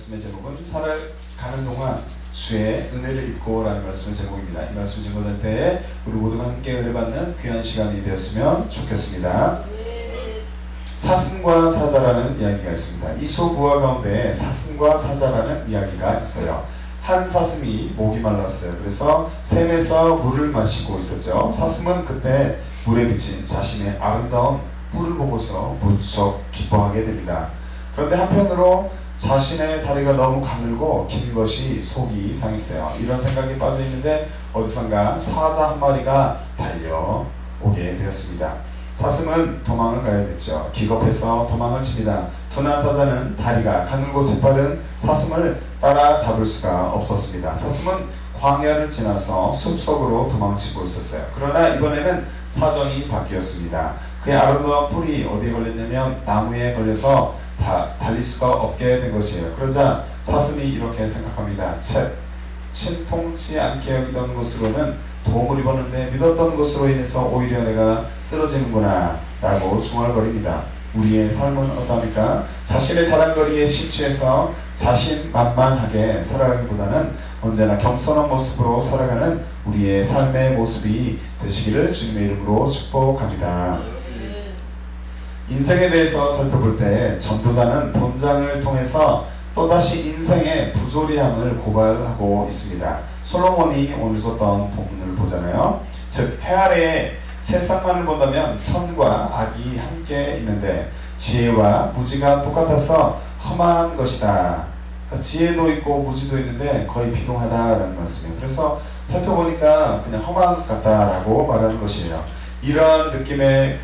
말씀의 제목은 살아가는 동안 주의 은혜를 입고 라는 말씀의 제목입니다. 이 말씀 증거될 때에 우리 모두가 함께 은혜 받는 귀한 시간이 되었으면 좋겠습니다. 사슴과 사자라는 이야기가 있습니다. 이솝우화 가운데 사슴과 사자라는 이야기가 있어요. 한 사슴이 목이 말랐어요. 그래서 샘에서 물을 마시고 있었죠. 사슴은 그때 물에 비친 자신의 아름다운 뿔을 보고서 무척 기뻐하게 됩니다. 그런데 한편으로 자신의 다리가 너무 가늘고 긴 것이 속이 상했어요. 이런 생각이 빠져있는데 어디선가 사자 한 마리가 달려오게 되었습니다. 사슴은 도망을 가야 됐죠. 기겁해서 도망을 칩니다. 둔한 사자는 다리가 가늘고 재빠른 사슴을 따라잡을 수가 없었습니다. 사슴은 광야를 지나서 숲속으로 도망치고 있었어요. 그러나 이번에는 사정이 바뀌었습니다. 그의 아름다운 뿔이 어디에 걸렸냐면 나무에 걸려서 달릴 수가 없게 된 것이에요. 그러자 사슴이 이렇게 생각합니다. 침통치 않게 여기던 곳으로는 도움을 입었는데 믿었던 것으로 인해서 오히려 내가 쓰러지는구나 라고 중얼거립니다. 우리의 삶은 어떠합니까? 자신의 자랑거리에 심취해서 자신만만하게 살아가기보다는 언제나 겸손한 모습으로 살아가는 우리의 삶의 모습이 되시기를 주님의 이름으로 축복합니다. 인생에 대해서 살펴볼 때 전도자는 본장을 통해서 또다시 인생의 부조리함을 고발하고 있습니다. 솔로몬이 오늘 썼던 본문을 보잖아요. 즉 해 아래에 세상만을 본다면 선과 악이 함께 있는데 지혜와 무지가 똑같아서 험한 것이다. 그러니까 지혜도 있고 무지도 있는데 거의 비동하다라는 말씀이에요. 그래서 살펴보니까 그냥 험한 것 같다라고 말하는 것이에요. 이런 느낌의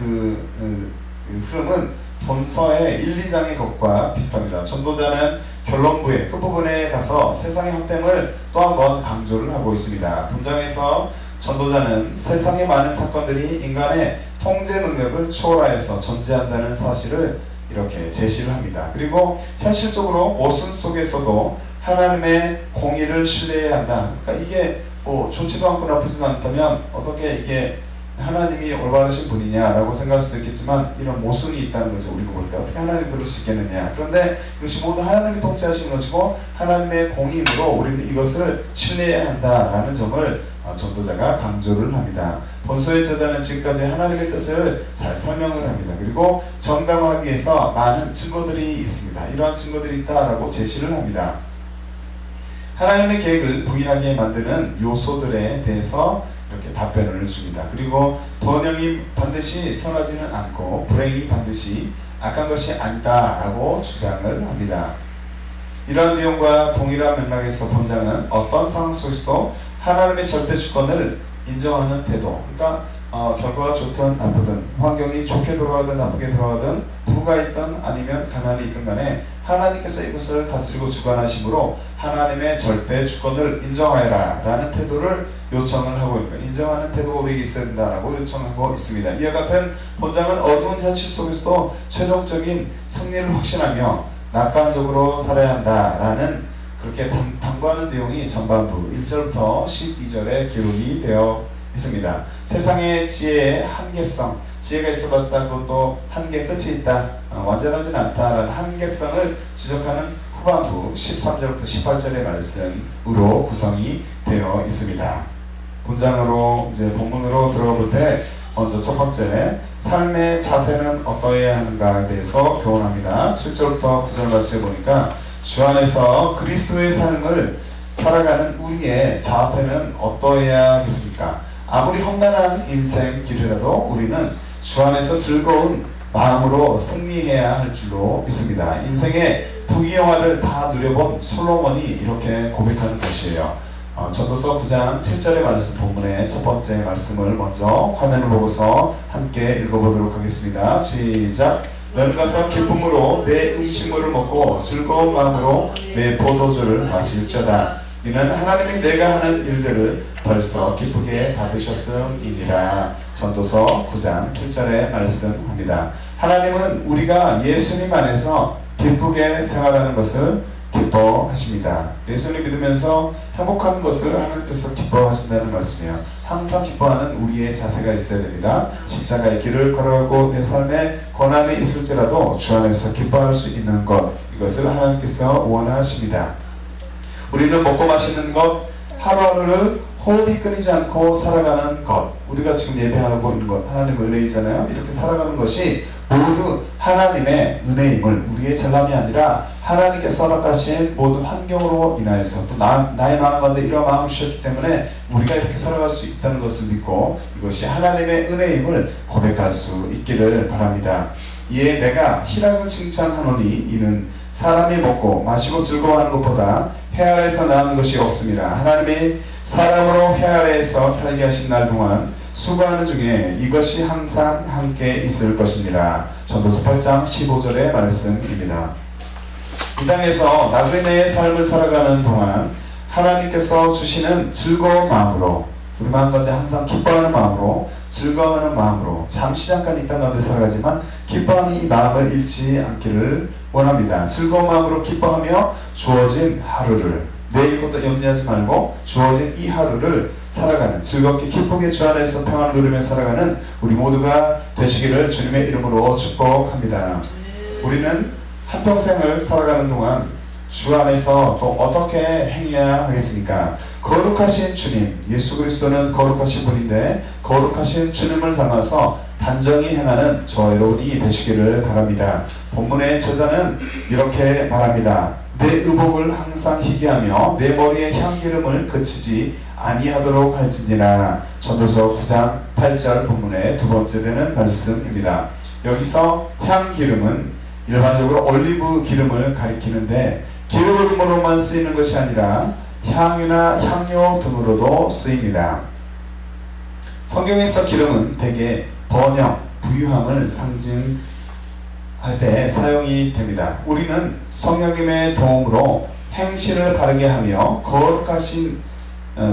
흐름은 본서의 1, 2장의 것과 비슷합니다. 전도자는 결론부의 끝부분에 가서 세상의 헛됨을 또 한 번 강조를 하고 있습니다. 본장에서 전도자는 세상의 많은 사건들이 인간의 통제 능력을 초월하여서 존재한다는 사실을 이렇게 제시를 합니다. 그리고 현실적으로 모순 속에서도 하나님의 공의를 신뢰해야 한다. 그러니까 이게 뭐 좋지도 않고 나쁘지도 않다면 어떻게 이게 하나님이 올바르신 분이냐라고 생각할 수도 있겠지만 이런 모순이 있다는 거죠. 우리가 볼 때 어떻게 하나님이 그럴 수 있겠느냐. 그런데 이것이 모두 하나님이 통치하시는 것이고 하나님의 공의로 우리는 이것을 신뢰해야 한다라는 점을 전도자가 강조를 합니다. 본서의 저자는 지금까지 하나님의 뜻을 잘 설명을 합니다. 그리고 정당화하기 위해서 많은 증거들이 있습니다. 이러한 증거들이 있다라고 제시를 합니다. 하나님의 계획을 부인하게 만드는 요소들에 대해서 이렇게 답변을 줍니다. 그리고 번영이 반드시 선하지는 않고 불행이 반드시 악한 것이 아니다라고 주장을 합니다. 이러한 내용과 동일한 맥락에서 본장은 어떤 상황 속에서도 하나님의 절대 주권을 인정하는 태도, 그러니까 결과가 좋든 나쁘든 환경이 좋게 돌아가든 나쁘게 돌아가든 부가 있든 아니면 가난이 있든 간에 하나님께서 이것을 다스리고 주관하심으로 하나님의 절대 주권을 인정하여라 라는 태도를 요청을 하고 있는 거예요. 인정하는 태도가 우리에게 있어야 된다라고 요청하고 있습니다. 이와 같은 본장은 어두운 현실 속에서도 최종적인 승리를 확신하며 낙관적으로 살아야 한다라는 그렇게 당부하는 내용이 전반부 1절부터 12절에 기록이 되어 있습니다. 세상의 지혜의 한계성, 지혜가 있어봤자 그것도 한계 끝이 있다, 완전하진 않다라는 한계성을 지적하는 후반부 13절부터 18절의 말씀으로 구성이 되어 있습니다. 본장으로 이제 본문으로 들어가 볼 때 먼저 첫 번째 삶의 자세는 어떠해야 하는가에 대해서 교훈합니다. 7절부터 9절 말씀에 보니까 주 안에서 그리스도의 삶을 살아가는 우리의 자세는 어떠해야겠습니까? 아무리 험난한 인생 길이라도 우리는 주 안에서 즐거운 마음으로 승리해야 할 줄로 믿습니다. 인생의 부귀영화를 다 누려본 솔로몬이 이렇게 고백하는 것이에요. 전도서 9장 7절의 말씀 본문의 첫 번째 말씀을 먼저 화면을 보고서 함께 읽어보도록 하겠습니다. 시작! 넌 가서 기쁨으로 내 음식물을 먹고 즐거운 마음으로 내 포도주를 마실지어다. 이는 하나님이 내가 하는 일들을 벌써 기쁘게 받으셨음이니라. 전도서 9장 7절에 말씀합니다. 하나님은 우리가 예수님 안에서 기쁘게 생활하는 것을 기뻐하십니다. 예수님 믿으면서 행복한 것을 하나님께서 기뻐하신다는 말씀이에요. 항상 기뻐하는 우리의 자세가 있어야 됩니다. 십자가의 길을 걸어가고 내 삶에 고난이 있을지라도 주 안에서 기뻐할 수 있는 것, 이것을 하나님께서 원하십니다. 우리는 먹고 마시는 것, 하루하루를 호흡이 끊이지 않고 살아가는 것, 우리가 지금 예배하고 있는 것, 하나님의 은혜이잖아요. 이렇게 살아가는 것이 모두 하나님의 은혜임을, 우리의 잘남이 아니라 하나님께서 허락하신 모든 환경으로 인하여서, 또 나의 마음 가운데 이런 마음을 주셨기 때문에 우리가 이렇게 살아갈 수 있다는 것을 믿고 이것이 하나님의 은혜임을 고백할 수 있기를 바랍니다. 이에 내가 희락을 칭찬하노니 이는 사람이 먹고 마시고 즐거워하는 것보다 해 아래에서 나은 것이 없습니다. 하나님이 사람으로 해 아래에서 살게 하신 날 동안 수고하는 중에 이것이 항상 함께 있을 것이니라. 전도서 8장 15절의 말씀입니다. 이 땅에서 나그네의 삶을 살아가는 동안 하나님께서 주시는 즐거운 마음으로, 우리 마음 가운데 항상 기뻐하는 마음으로, 즐거워하는 마음으로 잠시 잠깐 이 땅 가운데 살아가지만 기뻐하는 이 마음을 잃지 않기를 원합니다. 즐거운 마음으로 기뻐하며 주어진 하루를, 내일 것도 염려하지 말고 주어진 이 하루를 살아가는, 즐겁게 기쁘게 주 안에서 평안을 누리며 살아가는 우리 모두가 되시기를 주님의 이름으로 축복합니다. 우리는 한평생을 살아가는 동안 주 안에서 또 어떻게 행해야 하겠습니까? 거룩하신 주님, 예수 그리스도는 거룩하신 분인데 거룩하신 주님을 닮아서 단정히 행하는 저 여러분이 되시기를 바랍니다. 본문의 저자는 이렇게 말합니다. 내 의복을 항상 희게하며 내 머리에 향기름을 그치지 아니하도록 할지니라. 전도서 9장 8절 본문의 두 번째 되는 말씀입니다. 여기서 향기름은 일반적으로 올리브 기름을 가리키는데 기름으로만 쓰이는 것이 아니라 향이나 향료 등으로도 쓰입니다. 성경에서 기름은 대개 번영, 부유함을 상징할 때 사용이 됩니다. 우리는 성령님의 도움으로 행실을 바르게 하며 거룩하신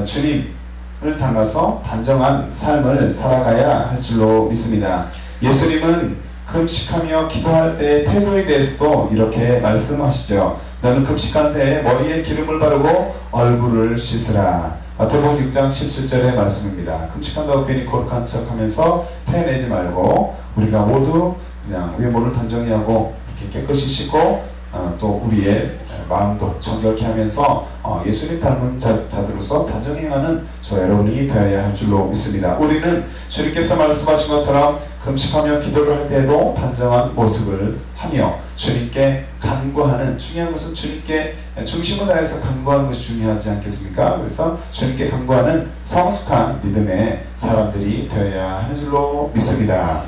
주님을 닮아서 단정한 삶을 살아가야 할 줄로 믿습니다. 예수님은 금식하며 기도할 때의 태도에 대해서도 이렇게 말씀하시죠. 너는 금식할 때 머리에 기름을 바르고 얼굴을 씻으라. 마태복음 6장 17절의 말씀입니다. 금식한다고 괜히 거룩한 척하면서 패내지 말고 우리가 모두 그냥 외모를 단정히 하고 이렇게 깨끗이 씻고 또 우리의 마음도 정결케 하면서 예수님 닮은 자들로서 단정히 행하는 저 여러분이 되어야 할 줄로 믿습니다. 우리는 주님께서 말씀하신 것처럼 금식하며 기도를 할 때에도 단정한 모습을 하며 주님께 간구하는, 중요한 것은 주님께 중심을 다해서 간구하는 것이 중요하지 않겠습니까? 그래서 주님께 간구하는 성숙한 믿음의 사람들이 되어야 하는 줄로 믿습니다.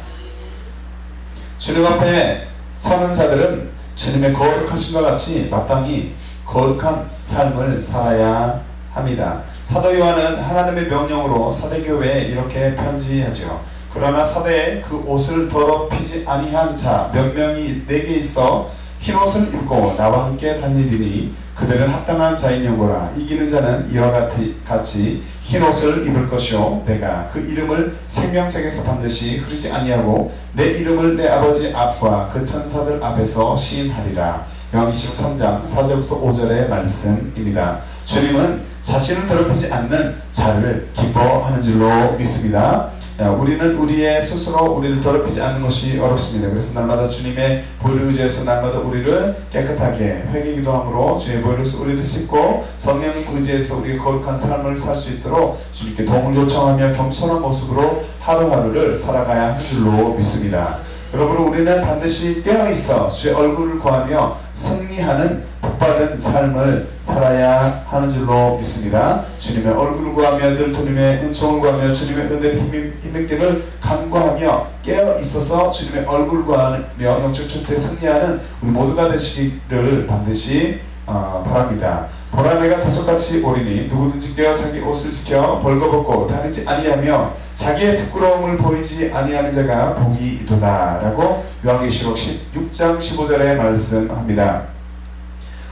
주님 앞에 서는 자들은 주님의 거룩하신과 같이 마땅히 거룩한 삶을 살아야 합니다. 사도 요한은 하나님의 명령으로 사대교회에 이렇게 편지하죠. 그러나 사대에 그 옷을 더럽히지 아니한 자 몇 명이 내게 있어 흰옷을 입고 나와 함께 다니리니 그들은 합당한 자인용고라. 이기는 자는 이와 같이 흰옷을 입을 것이요 내가 그 이름을 생명책에서 반드시 흐리지 아니하고 내 이름을 내 아버지 앞과 그 천사들 앞에서 시인하리라. 요한 23장 4절부터 5절의 말씀입니다. 주님은 자신을 더럽히지 않는 자를 기뻐하는 줄로 믿습니다. 우리는 우리의 스스로 우리를 더럽히지 않는 것이 어렵습니다. 그래서 날마다 주님의 보혈을 의지해서 날마다 우리를 깨끗하게 회개기도함으로 주의 보혈로 우리를 씻고 성령을 의지해서 우리의 거룩한 삶을 살 수 있도록 주님께 도움을 요청하며 겸손한 모습으로 하루하루를 살아가야 할 줄로 믿습니다. 여러분, 우리는 반드시 깨어있어 주의 얼굴을 구하며 승리하는 복받은 삶을 살아야 하는 줄로 믿습니다. 주님의 얼굴을 구하며 늘 주님의 은총을 구하며 주님의 은혜를 힘입기를 간구하며 깨어있어서 주님의 얼굴을 구하며 영적 전투에 승리하는 우리 모두가 되시기를 반드시 바랍니다. 보라매가 도적같이 오리니 누구든지 깨어 자기 옷을 지켜 벌거벗고 다니지 아니하며 자기의 부끄러움을 보이지 아니하는 자가 복이 있도다 라고 요한계시록 16장 15절에 말씀합니다.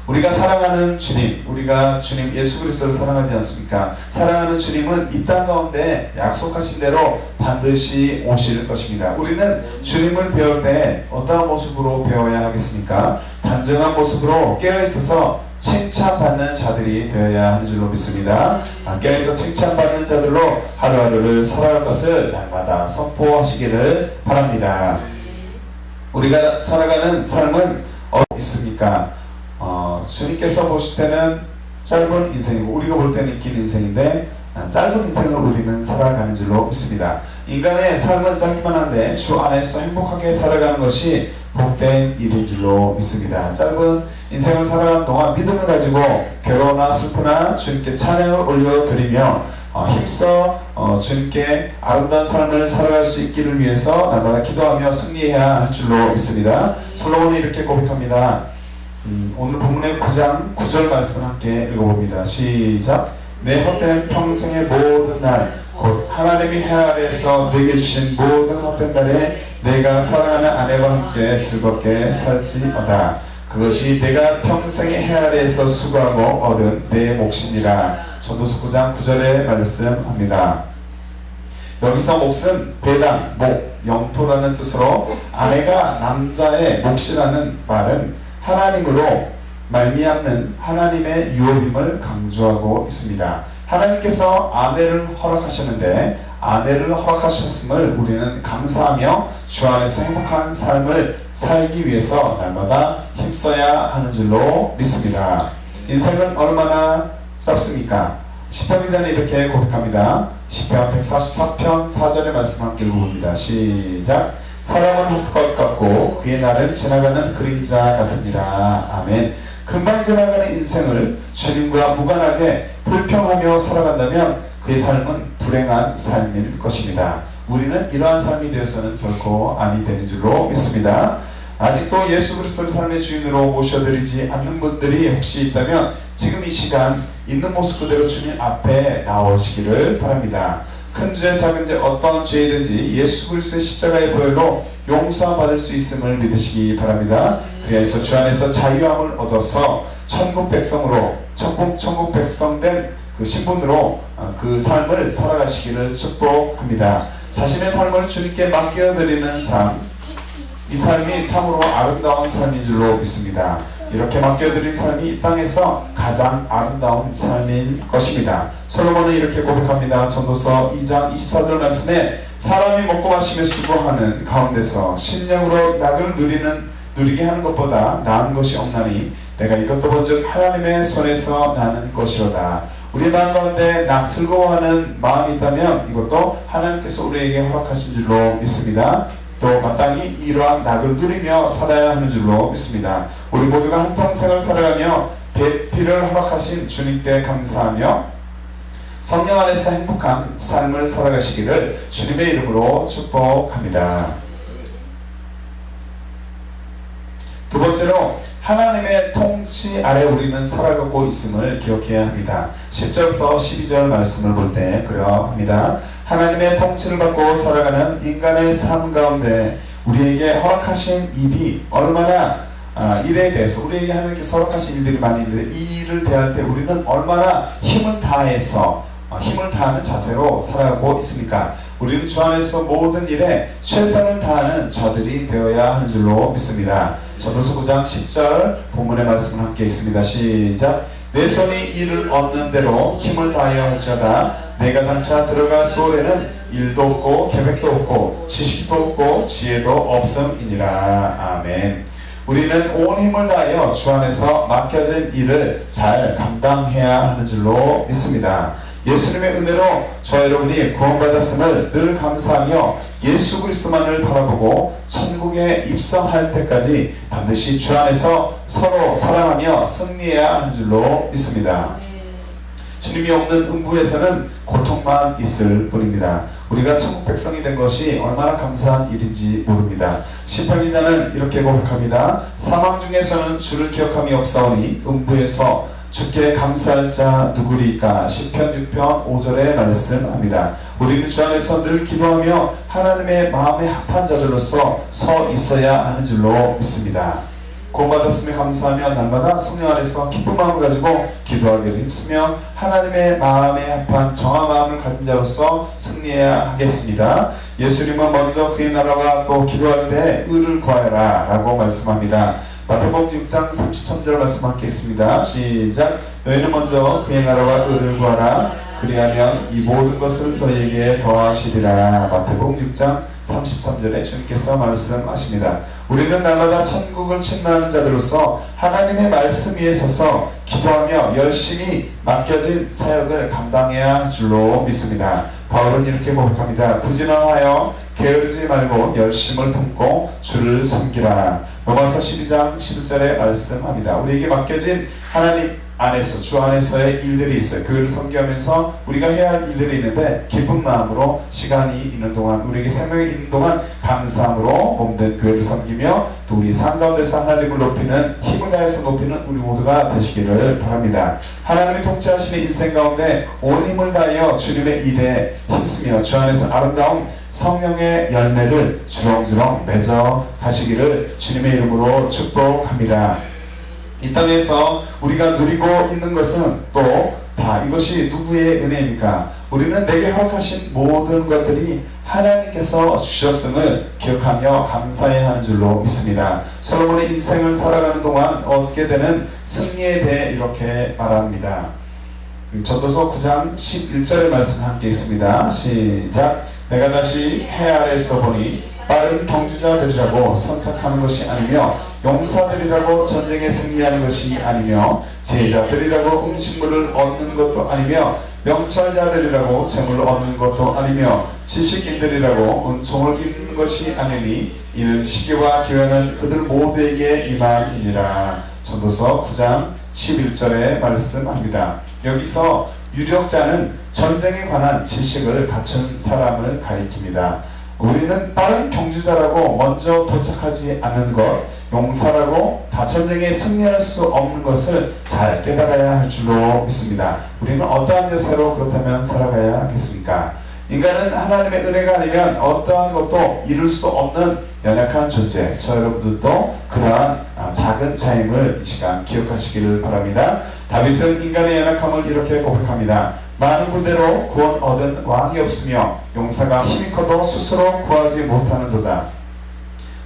우리가 사랑하는 주님, 우리가 주님 예수 그리스도를 사랑하지 않습니까? 사랑하는 주님은 이 땅 가운데 약속하신 대로 반드시 오실 것입니다. 우리는 주님을 배울 때 어떠한 모습으로 배워야 하겠습니까? 단정한 모습으로 깨어있어서 칭찬받는 자들이 되어야 하는 줄로 믿습니다. 깨어있어 칭찬받는 자들로 하루하루를 살아갈 것을 날마다 선포하시기를 바랍니다. 우리가 살아가는 삶은 있습니까? 주님께서 보실 때는 짧은 인생이고 우리가 볼 때는 긴 인생인데 짧은 인생을 우리는 살아가는 줄로 믿습니다. 인간의 삶은 짧기만 한데 주 안에서 행복하게 살아가는 것이 복된 일인 줄로 믿습니다. 짧은 인생을 살아가는 동안 믿음을 가지고 괴로우나 슬프나 주님께 찬양을 올려드리며 힘써 주님께 아름다운 삶을 살아갈 수 있기를 위해서 날마다 기도하며 승리해야 할 줄로 믿습니다. 솔로몬이 이렇게 고백합니다. 오늘 본문의 9장 9절 말씀을 함께 읽어봅니다. 시작. 내 헛된 평생의 모든 날 곧 하나님이 해 아래에서 내게 주신 모든 헛된 날에 내가 사랑하는 아내와 함께 즐겁게 살지어다. 그것이 내가 평생의 해 아래에서 수고하고 얻은 내 몫이니라. 전도서 9장 9절에 말씀합니다. 여기서 몫은 배당, 목, 영토라는 뜻으로 아내가 남자의 몫이라는 말은 하나님으로 말미암는 하나님의 유업임을 강조하고 있습니다. 하나님께서 아내를 허락하셨는데 아내를 허락하셨음을 우리는 감사하며 주 안에서 행복한 삶을 살기 위해서 날마다 힘써야 하는 줄로 믿습니다. 인생은 얼마나 짧습니까? 시편 기자는 이렇게 고백합니다. 시편 144편 4절의 말씀 함께 읽어봅니다. 시작. 사람은 헛것 같고 그의 날은 지나가는 그림자 같으니라. 아멘. 금방 지나가는 인생을 주님과 무관하게 불평하며 살아간다면 그의 삶은 불행한 삶일 것입니다. 우리는 이러한 삶이 되어서는 결코 아니 되는 줄로 믿습니다. 아직도 예수 그리스도를 삶의 주인으로 모셔드리지 않는 분들이 혹시 있다면 지금 이 시간 있는 모습 그대로 주님 앞에 나오시기를 바랍니다. 큰 죄 작은 죄 어떤 죄이든지 예수 그리스도의 십자가의 보혈로 용서받을 수 있음을 믿으시기 바랍니다. 그래서 주 안에서 자유함을 얻어서 천국 백성으로 천국 백성 된 그 신분으로 그 삶을 살아가시기를 축복합니다. 자신의 삶을 주님께 맡겨드리는 삶, 이 삶이 참으로 아름다운 삶인 줄로 믿습니다. 이렇게 맡겨드린 삶이 이 땅에서 가장 아름다운 삶인 것입니다. 솔로몬은 이렇게 고백합니다. 전도서 2장 24절 말씀에 사람이 먹고 마시며 수고하는 가운데서 신령으로 낙을 누리게 하는 것보다 나은 것이 없나니 내가 이것도 본즉 하나님의 손에서 나는 것이로다. 우리 마음 가운데 즐거워하는 마음이 있다면 이것도 하나님께서 우리에게 허락하신 줄로 믿습니다. 또 마땅히 이러한 낙을 누리며 살아야 하는 줄로 믿습니다. 우리 모두가 한평생을 살아가며 배필을 허락하신 주님께 감사하며 성령 안에서 행복한 삶을 살아가시기를 주님의 이름으로 축복합니다. 두 번째로 하나님의 통치 아래 우리는 살아가고 있음을 기억해야 합니다. 10절부터 12절 말씀을 볼 때 그러합니다. 하나님의 통치를 받고 살아가는 인간의 삶 가운데 우리에게 허락하신 일이 얼마나 일에 대해서 우리에게 하나님께서 허락하신 일들이 많이 있는데 이 일을 대할 때 우리는 얼마나 힘을 다해서 힘을 다하는 자세로 살아가고 있습니까? 우리는 주 안에서 모든 일에 최선을 다하는 자들이 되어야 하는 줄로 믿습니다. 전도서 9장 10절 본문의 말씀을 함께 읽습니다. 시작. 내 손이 이를 얻는 대로 힘을 다하여 할지어다. 내가 장차 들어갈 소에는 일도 없고 계획도 없고 지식도 없고 지혜도 없음이니라. 아멘. 우리는 온 힘을 다하여 주 안에서 맡겨진 일을 잘 감당해야 하는 줄로 믿습니다. 예수님의 은혜로 저 여러분이 구원받았음을 늘 감사하며 예수 그리스도만을 바라보고 천국에 입성할 때까지 반드시 주 안에서 서로 사랑하며 승리해야 하는 줄로 믿습니다. 주님이 없는 음부에서는 고통만 있을 뿐입니다. 우리가 천국 백성이 된 것이 얼마나 감사한 일인지 모릅니다. 시편 기자는 이렇게 고백합니다. 사망 중에서는 주를 기억함이 없사오니 음부에서 주께 감사할 자 누구리까? 시편 6편 5절에 말씀합니다. 우리는 주 안에서 늘 기도하며 하나님의 마음에 합한 자들로서 서 있어야 하는 줄로 믿습니다. 구원받았음에 감사하며 날마다 성령 안에서 기쁜 마음을 가지고 기도하기를 힘쓰며 하나님의 마음에 합한 정한 마음을 가진 자로서 승리해야 하겠습니다. 예수님은 먼저 그의 나라와 또 기도할 때 의를 구하여라 라고 말씀합니다. 마태복음 6장 33절 말씀하겠습니다. 시작. 너희는 먼저 그의 나라와 의를 구하라. 그리하면 이 모든 것을 너희에게 더하시리라. 마태복음 6장 33절에 주님께서 말씀하십니다. 우리는 날마다 천국을 침노하는 자들로서 하나님의 말씀 위에 서서 기도하며 열심히 맡겨진 사역을 감당해야 할 줄로 믿습니다. 바울은 이렇게 고백합니다. 부지런하여 게으르지 말고 열심을 품고 주를 섬기라. 로마서 12장 11절에 말씀합니다. 우리에게 맡겨진 하나님 안에서 주 안에서의 일들이 있어요. 교회를 섬기면서 우리가 해야 할 일들이 있는데 기쁜 마음으로 시간이 있는 동안 우리에게 생명이 있는 동안 감사함으로 몸된 교회를 섬기며 또 우리 삶 가운데서 하나님을 높이는 힘을 다해서 높이는 우리 모두가 되시기를 바랍니다. 하나님이 통치하시는 인생 가운데 온 힘을 다하여 주님의 일에 힘쓰며 주 안에서 아름다운 성령의 열매를 주렁주렁 맺어 가시기를 주님의 이름으로 축복합니다. 이 땅에서 우리가 누리고 있는 것은 또 다 이것이 누구의 은혜입니까? 우리는 내게 허락하신 모든 것들이 하나님께서 주셨음을 기억하며 감사해야 하는 줄로 믿습니다. 솔로몬의 인생을 살아가는 동안 얻게 되는 승리에 대해 이렇게 말합니다. 전도서 9장 11절의 말씀 함께 있습니다. 시작. 내가 다시 해 아래에서 보니 빠른 경주자들이라고 선착하는 것이 아니며 용사들이라고 전쟁에 승리하는 것이 아니며 제자들이라고 음식물을 얻는 것도 아니며 명철자들이라고 재물을 얻는 것도 아니며 지식인들이라고 은총을 입는 것이 아니니 이는 시기와 기회는 그들 모두에게 임함이니라. 전도서 9장 11절에 말씀합니다. 여기서 유력자는 전쟁에 관한 지식을 갖춘 사람을 가리킵니다. 우리는 빠른 경주자라고 먼저 도착하지 않는 것, 용사라고 다 전쟁에 승리할 수 없는 것을 잘 깨달아야 할 줄로 믿습니다. 우리는 어떠한 여세로 그렇다면 살아가야 하겠습니까? 인간은 하나님의 은혜가 아니면 어떠한 것도 이룰 수 없는 연약한 존재. 저 여러분들도 그러한 작은 차임을 이 시간 기억하시기를 바랍니다. 다윗은 인간의 연약함을 이렇게 고백합니다. 많은 군대로 구원 얻은 왕이 없으며 용사가 힘이 커도 스스로 구하지 못하는도다.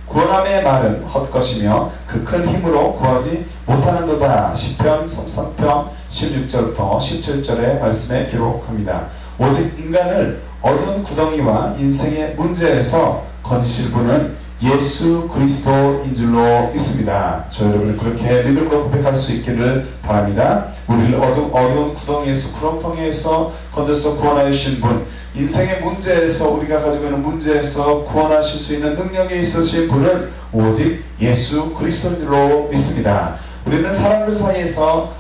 구원함의 말은 헛것이며 그 큰 힘으로 구하지 못하는도다. 시편 33편 16절부터 17절의 말씀에 기록합니다. 오직 인간을 어두운 구덩이와 인생의 문제에서 건지실 분은 예수 그리스도인 줄로 믿습니다. 저 여러분 그렇게 믿음으로 고백할 수 있기를 바랍니다. 우리를 어두운 구덩이에서 구렁텅이에서 건져서 구원하여 주신 분, 인생의 문제에서 우리가 가지고 있는 문제에서 구원하실 수 있는 능력이 있으신 분은 오직 예수 그리스도인 줄로 믿습니다. 우리는 사람들 사이에서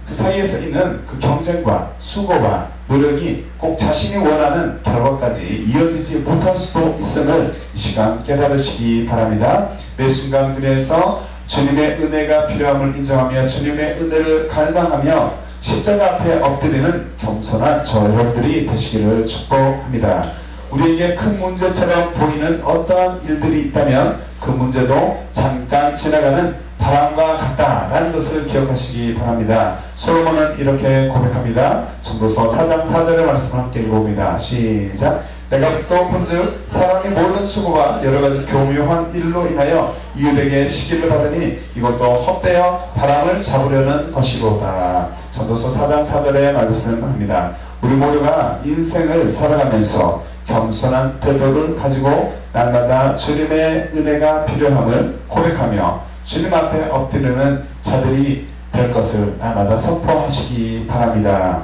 그 사이에서 있는 그 경쟁과 수고와 노력이 꼭 자신이 원하는 결과까지 이어지지 못할 수도 있음을 이 시간 깨달으시기 바랍니다. 매 순간 그래서 주님의 은혜가 필요함을 인정하며 주님의 은혜를 갈망하며 십자가 앞에 엎드리는 겸손한 저 여러분들이 되시기를 축복합니다. 우리에게 큰 문제처럼 보이는 어떠한 일들이 있다면 그 문제도 잠깐 지나가는 바람과 같다라는 것을 기억하시기 바랍니다. 솔로몬은 이렇게 고백합니다. 전도서 4장 4절의 말씀을 함께 읽어봅니다. 시작. 내가 또 본즉 사람이 모든 수고와 여러가지 교묘한 일로 인하여 이웃에게 시기를 받으니 이것도 헛되어 바람을 잡으려는 것이로다. 전도서 4장 4절의 말씀합니다. 우리 모두가 인생을 살아가면서 겸손한 태도를 가지고 날마다 주님의 은혜가 필요함을 고백하며 주님 앞에 엎드리는 자들이 될 것을 날마다 선포하시기 바랍니다.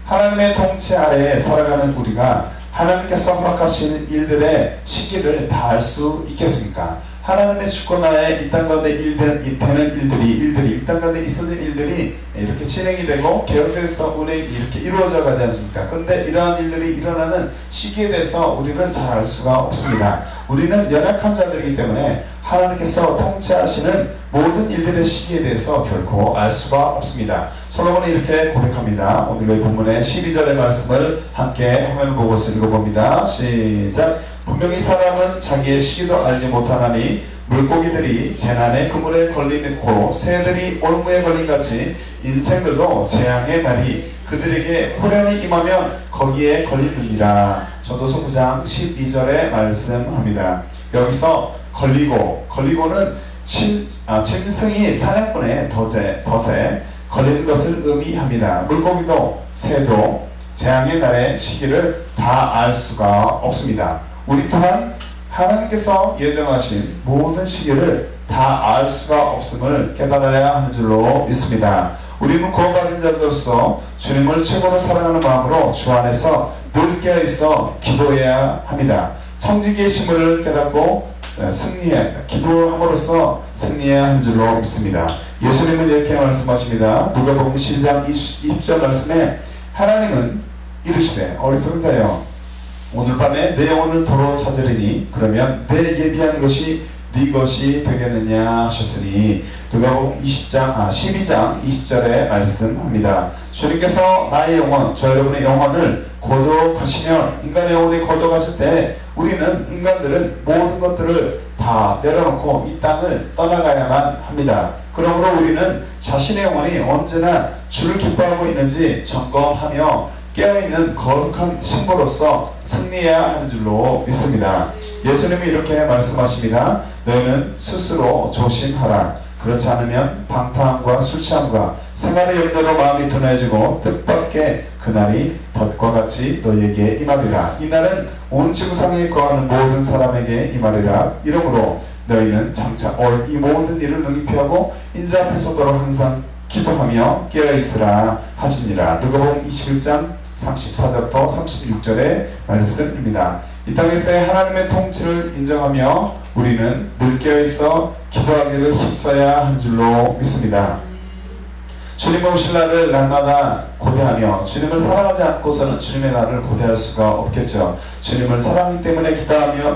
하나님의 통치 아래에 살아가는 우리가 하나님께서 허락하신 일들의 시기를 다 알 수 있겠습니까? 하나님의 주권 하에 이 땅 가운데 되는 일들이 이 땅 가운데 있어진 일들이 이렇게 진행이 되고 계획돼서 운행이 이렇게 이루어져 가지 않습니까? 그런데 이러한 일들이 일어나는 시기에 대해서 우리는 잘 알 수가 없습니다. 우리는 연약한 자들이기 때문에 하나님께서 통치하시는 모든 일들의 시기에 대해서 결코 알 수가 없습니다. 솔로몬이 이렇게 고백합니다. 오늘의 본문의 12절의 말씀을 함께 화면을 보고서 읽어봅니다. 시작. 분명히 사람은 자기의 시기도 알지 못하나니 물고기들이 재난의 그물에 걸리고 새들이 올무에 걸린 같이 인생들도 재앙의 날이 그들에게 호련히 임하면 거기에 걸리느니라. 전도서 9장 12절에 말씀합니다. 여기서 걸리고는 짐승이 사냥꾼의 덫에 걸리는 것을 의미합니다. 물고기도 새도 재앙의 날의 시기를 다 알 수가 없습니다. 우리 또한 하나님께서 예정하신 모든 시기를 다 알 수가 없음을 깨달아야 하는 줄로 믿습니다. 우리는 구원받은 자들로서 주님을 최고로 사랑하는 마음으로 주 안에서 늘 깨어있어 기도해야 합니다. 청지기의 심을 깨닫고 기도함으로써 승리해야 하는 줄로 믿습니다. 예수님은 이렇게 말씀하십니다. 누가복음 12장 20절 말씀에 하나님은 이르시되 어리석은 자여 오늘 밤에 내 영혼을 도로 찾으리니 그러면 내 예비한 것이 네 것이 되겠느냐 하셨으니 누가복음 12장 20절에 말씀합니다. 주님께서 나의 영혼, 저 여러분의 영혼을 거두어가시면 인간의 영혼이 거두어가실 때 우리는 인간들은 모든 것들을 다 내려놓고 이 땅을 떠나가야만 합니다. 그러므로 우리는 자신의 영혼이 언제나 주를 기뻐하고 있는지 점검하며 깨어있는 거룩한 신부로서 승리해야 하는 줄로 믿습니다. 예수님이 이렇게 말씀하십니다. 너희는 스스로 조심하라. 그렇지 않으면 방탕함과 술 취함과 생활의 염려로 마음이 둔해지고 뜻밖의 그날이 덫과 같이 너희에게 임하리라. 이날은 온 지구상에 거하는 모든 사람에게 임하리라. 이러므로 너희는 장차 올 이 모든 일을 능히 피하고 인자 앞에 서도록 항상 기도하며 깨어있으라 하시니라. 누가복음 21장 34절부터 36절의 말씀입니다. 이 땅에서의 하나님의 통치를 인정하며 우리는 늘 깨어있어 기도하기를 힘써야 한 줄로 믿습니다. 주님의 오실 날을 날마다 고대하며 주님을 사랑하지 않고서는 주님의 날을 고대할 수가 없겠죠. 주님을 사랑하기 때문에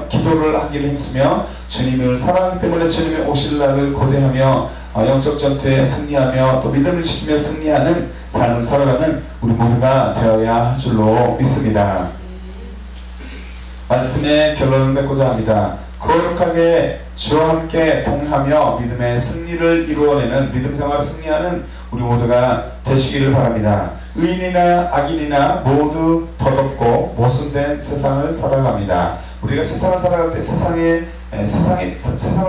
기도를 하기를 힘쓰며 주님을 사랑하기 때문에 주님의 오실 날을 고대하며 영적 전투에 승리하며 또 믿음을 지키며 승리하는 삶을 살아가는 우리 모두가 되어야 할 줄로 믿습니다. 말씀의 결론을 맺고자 합니다. 거룩하게 주와 함께 동행하며 믿음의 승리를 이루어내는 믿음 생활을 승리하는 우리 모두가 되시기를 바랍니다. 의인이나 악인이나 모두 더럽고 모순된 세상을 살아갑니다. 우리가 세상을 살아갈 때 세상을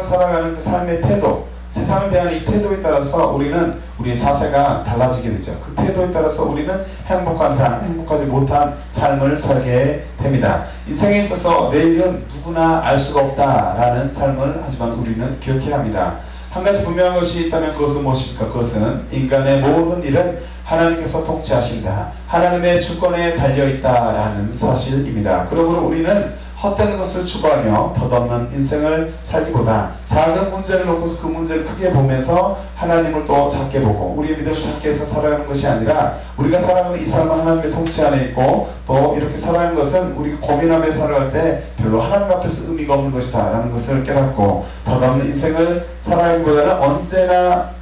살아가는 그 삶의 태도, 세상을 대하는 이 태도에 따라서 우리는 우리의 자세가 달라지게 되죠. 그 태도에 따라서 우리는 행복하지 못한 삶을 살게 됩니다. 인생에 있어서 내일은 누구나 알 수가 없다라는 삶을 하지만 우리는 기억해야 합니다. 한 가지 분명한 것이 있다면 그것은 무엇입니까? 그것은 인간의 모든 일은 하나님께서 통치하신다. 하나님의 주권에 달려있다라는 사실입니다. 그러므로 우리는 헛된 것을 추구하며 덧없는 인생을 살기보다 작은 문제를 놓고서 그 문제를 크게 보면서 하나님을 또 작게 보고 우리의 믿음을 작게 해서 살아가는 것이 아니라 우리가 살아가는 이 삶은 하나님의 통치 안에 있고 또 이렇게 살아가는 것은 우리가 고민하며 살아갈 때 별로 하나님 앞에서 의미가 없는 것이다 라는 것을 깨닫고 덧없는 인생을 살아가기보다는 언제나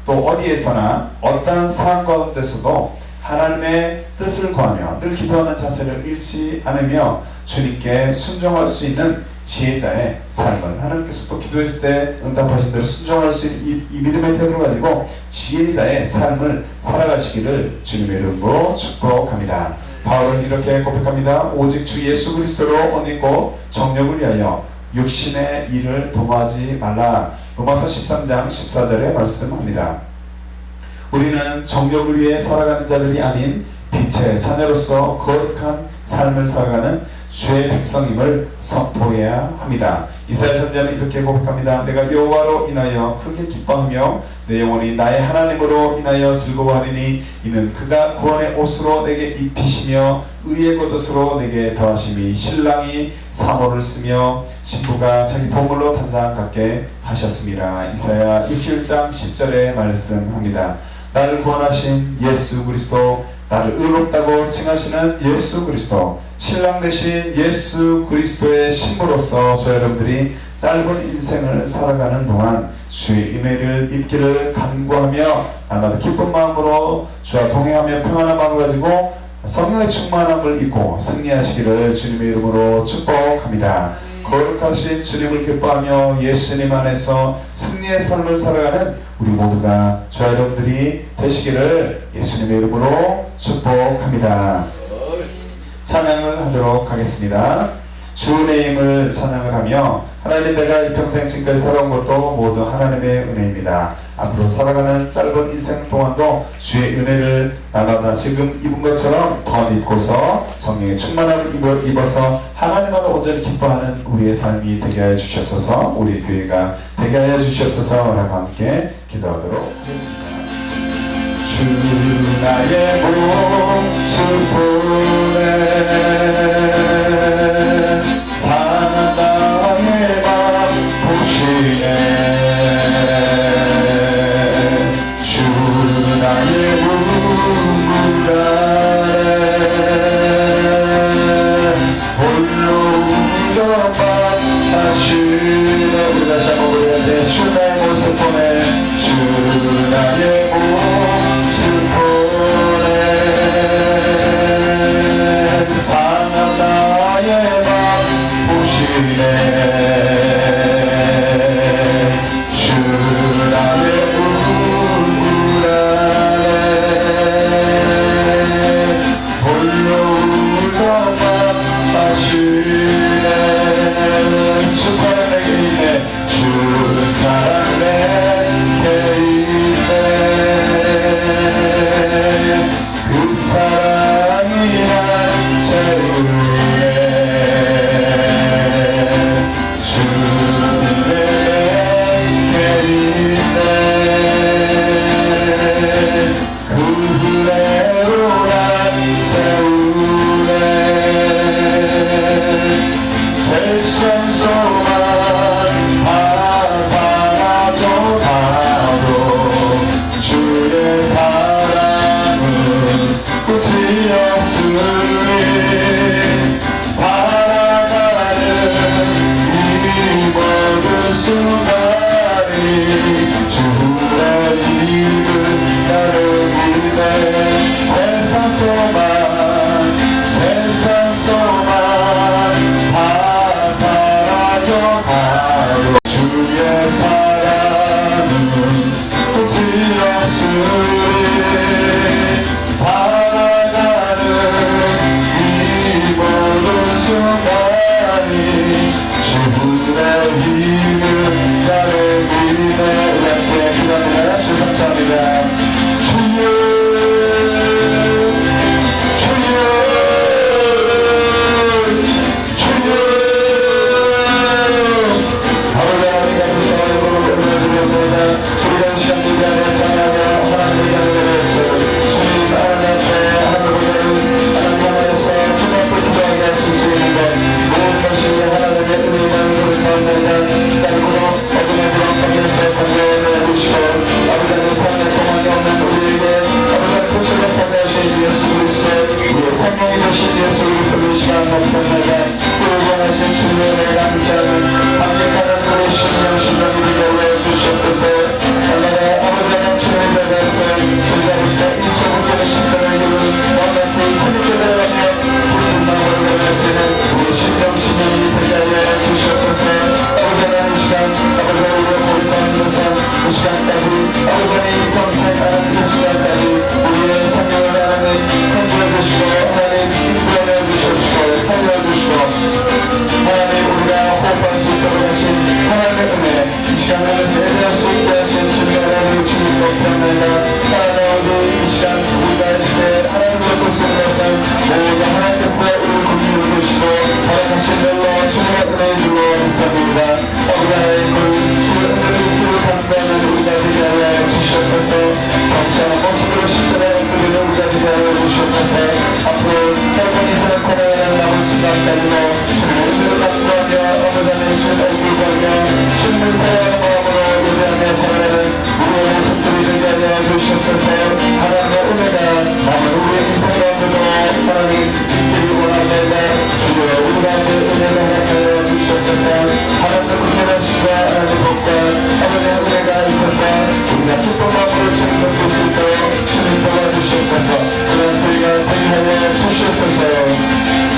또 어디에서나 어떤 상황 가운데서도 하나님의 뜻을 구하며 늘 기도하는 자세를 잃지 않으며 주님께 순종할 수 있는 지혜자의 삶을 하나님께서 또 기도했을 때 응답하신 대로 순종할 수 있는 이 믿음의 태도를 가지고 지혜자의 삶을 살아가시기를 주님의 이름으로 축복합니다. 바울은 이렇게 고백합니다. 오직 주 예수 그리스도로 옷 입고 정욕을 위하여 육신의 일을 도모하지 말라. 로마서 13장 14절에 말씀합니다. 우리는 정욕을 위해 살아가는 자들이 아닌 빛의 자녀로서 거룩한 삶을 살아가는 주의 백성임을 선포해야 합니다. 이사야 선지자는 이렇게 고백합니다. 내가 여호와로 인하여 크게 기뻐하며 내 영혼이 나의 하나님으로 인하여 즐거워하리니 이는 그가 구원의 옷으로 내게 입히시며 의의 겉옷으로 내게 더하심이 신랑이 사모를 쓰며 신부가 자기 보물로 단장 갖게 하셨습니다. 이사야 61장 10절에 말씀합니다. 나를 구원하신 예수 그리스도, 나를 의롭다고 칭하시는 예수 그리스도, 신랑 되신 예수 그리스도의 신부로서 저 여러분들이 짧은 인생을 살아가는 동안 주의 은혜를 입기를 간구하며 날마다 기쁜 마음으로 주와 동행하며 평안한 마음을 가지고 성령의 충만함을 입고 승리하시기를 주님의 이름으로 축복합니다. 거룩하신 주님을 기뻐하며 예수님 안에서 승리의 삶을 살아가는 우리 모두가 저와 여러분들이 되시기를 예수님의 이름으로 축복합니다. 찬양을 하도록 하겠습니다. 주의 힘을 찬양을 하며 하나님, 내가 일평생 지금까지 살아온 것도 모두 하나님의 은혜입니다. 앞으로 살아가는 짧은 인생 동안도 주의 은혜를 날마다 지금 입은 것처럼 더 입고서 성령의 충만함을 입어서 하나님마다 온전히 기뻐하는 우리의 삶이 되게 하여 주시옵소서. 우리 교회가 되게 하여 주시옵소서 라고 함께 기도하도록 하겠습니다. 주 나의 모습 보내 사는 나의 맘 보시네. 주 나의 눈물 아래 홀로 울어만 하시네. 우리 다시 한번 부르는데 주 나의 모습 보내 주 나의 모습 보내 상한 나의 맘 보시네. 주 나의 눈물 아래 홀로 울어만 하시네. 주 사랑 내게 있네. 주 사랑 내게 있네. 그 사랑이 날 채우네. 주 내게 있네. 그 은혜로 날 세우네. 세상 소망 다 사라져가도 주의 사랑은 끝이 없으니 살아가는 이 모든 순간이 주의 이름 나누기네. 세상 소망 다 사라져가도 주의 사랑은 끝이 없으니 살아가는 이 모든 순간이 주의 이름 나누기네. 우리 함께 기도합니다. 주 감사합니다. 주여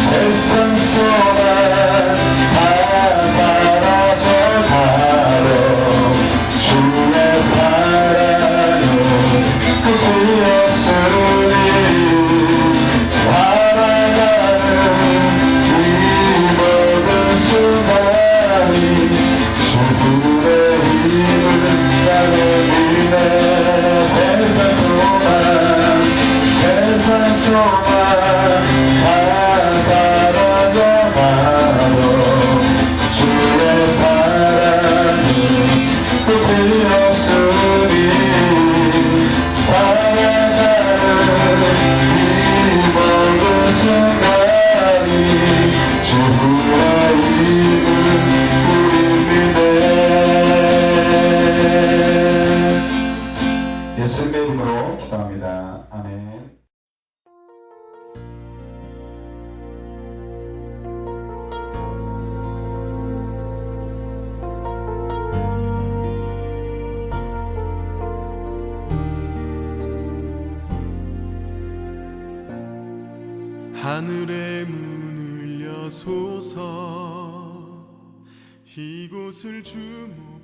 세상 소망 다 주시기로 기도합니다. 아멘. 하늘의 문을 여소서 이곳을 주목